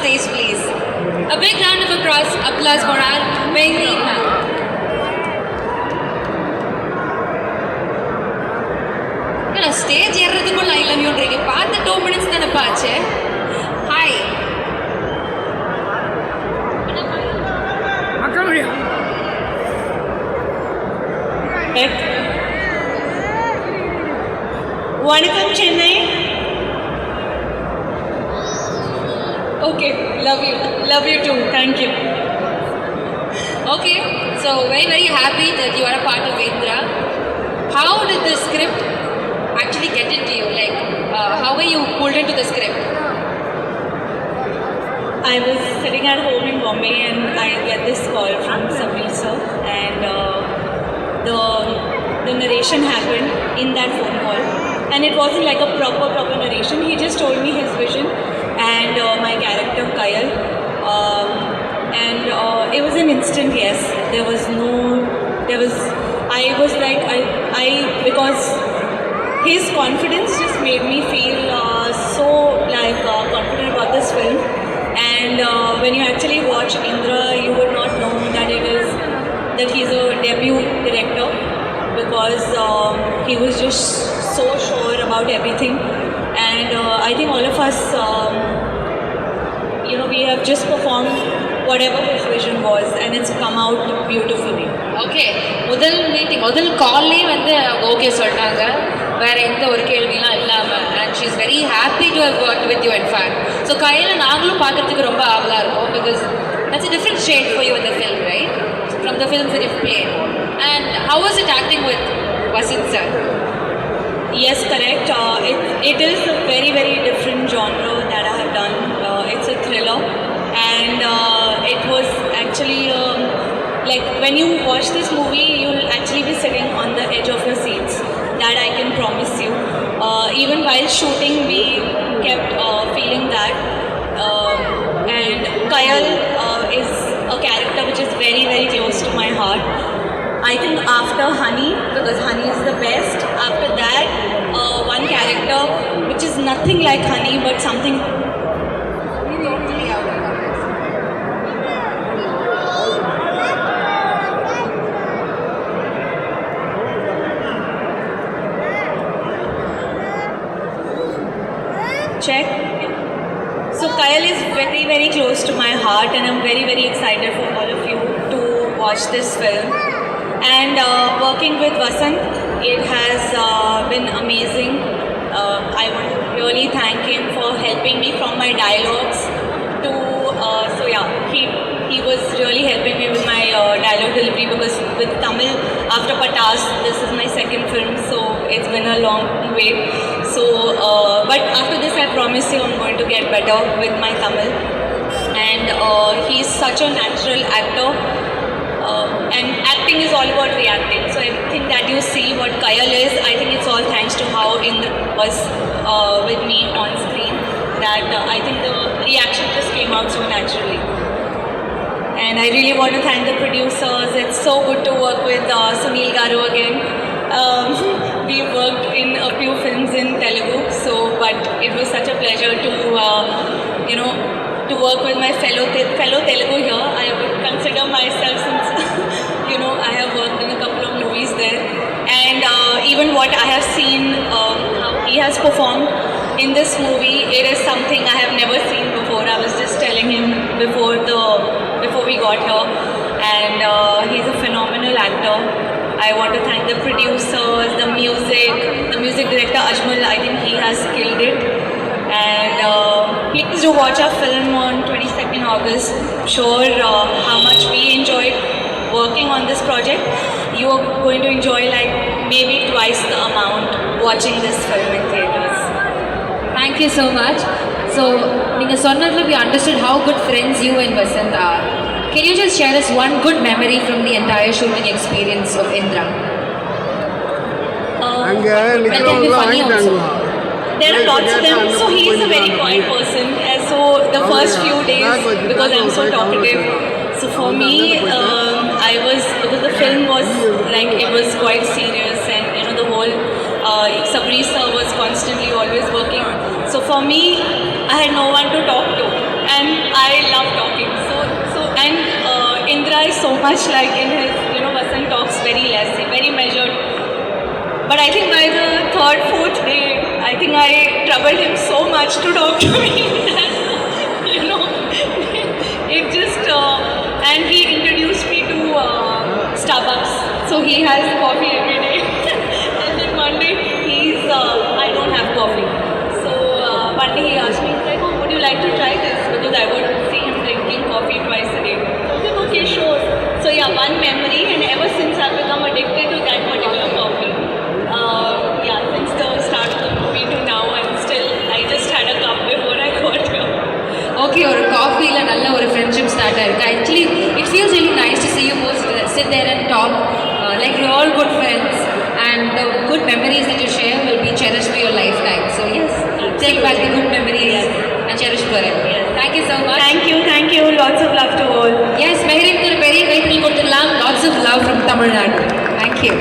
stage, please. A big round of applause for our Mehri ma'am. Stage ஏறதுக்குள்ள I love யூன்றீங்க. பார்த்து 2 minutes தானே பாச்சு. ஹாய். வணக்கம் Chennai. Okay, love you too. Thank you. Okay, so very happy that you are a part of Indra. How did the script actually get into you? Like, how were you pulled into the script? I was sitting at home in Bombay and I get this call from Sabri sir, and the narration happened in that phone call, and it wasn't like a proper narration. He just told me his vision and my character Kayal, and it was an instant yes. I was like I because his confidence just made me feel so like confident about this film. And when you actually watch Indra, you would not know that he's a debut director, because he was just so sure about everything. And I think all of us, we have just performed whatever his vision was, and it's come out beautifully. Okay, முதல் கால்லே வந்து okay சொல்லிட்டாங்க, வேற எந்த ஒரு கேள்விலாம் இல்லாமல். And she is very happy to have work with you. In fact so கையில் நாங்களும் பார்க்குறதுக்கு ரொம்ப ஆவலாக இருக்கும், because that's a different shade for you in the film, right? From the films that you've played. And how was it acting with Vasant sir? Yes, correct. It is a very different genre that I have done. It's a thriller, and it was actually like when you watch this movie, you'll actually be sitting on the edge of your seats. That I can promise you. Even while shooting, we kept feeling that. And Kayal is a character which is very close to my heart. I think after Honey, because Honey is the best, after that, one character which is nothing like Honey but something Totally out of context. check. So Kayal is very close to my heart, and I'm very excited for all of you to watch this film. And working with Vasant, it has been amazing. I would really thank him for helping me from my dialogues to he was really helping me with my dialogue delivery, because with Tamil, after Patas, this is my second film, so it's been a long wait. So but after this, I promise you I'm going to get better with my Tamil. And he's such a natural actor. And acting is all about reacting. So everything that you see, what Kayal is, I think it's all thanks to how Indra was with me on screen. That I think the reaction just came out so naturally. And I really want to thank the producers. It's so good to work with Sunil Garu again. We worked in a few films in Telugu, but it was such a pleasure to to work with my fellow Telugu here. I would consider myself, since I have worked in a couple of movies there, and even what I have seen, how he has performed in this movie, it is something I have never seen before. I was just telling him before we got here, and he's a phenomenal actor. I want to thank the producers, the music director Ajmal. I think he has killed it. And please do watch our film on 22nd August. Sure, how much we enjoyed working on this project. You are going to enjoy like maybe twice the amount watching this film in theaters. Thank you so much. So, நீங்கள் சொன்னதில் we understood how good friends you and Vasant are. Can you just share us one good memory from the entire shooting experience of Indra? There are lots of them. So he is a very quiet person. And so the first few days, because I'm so talkative, so for me, because the film was like, it was quite serious, and the whole Sabri sir was constantly always working. So for me, I had no one to talk to, and And Indra is so much like in his, Vasant talks very less, very measured. But I think by the third, fourth day, I think I troubled him so much to talk to me that, it just, and he introduced me to Starbucks. So he has coffee every day. And then one day, I don't have coffee. So one day he asked me, he's like, oh, would you like to try this? Because I would see him drinking coffee twice a day. So I was like, okay, sure. So yeah, one memory, and ever since I've become addicted to that particular coffee. Since the start of the movie to now, and still, I just had a cup before I got here. Okay ஒரு காஃபியில் நல்ல ஒரு friendship start ஆயிருக்கு actually it feels really nice to see you both sit there and talk like you're all good friends and the good memories that you share will be cherished for your lifetime. So yes, take back the good memories and cherish forever. Thank you so much. Thank you. Lots of love to all. Yes, Mehreen ஒரு பெரிய கைத்தறி கொடுத்துடலாம். Lots of love from Tamil Nadu. Thank you.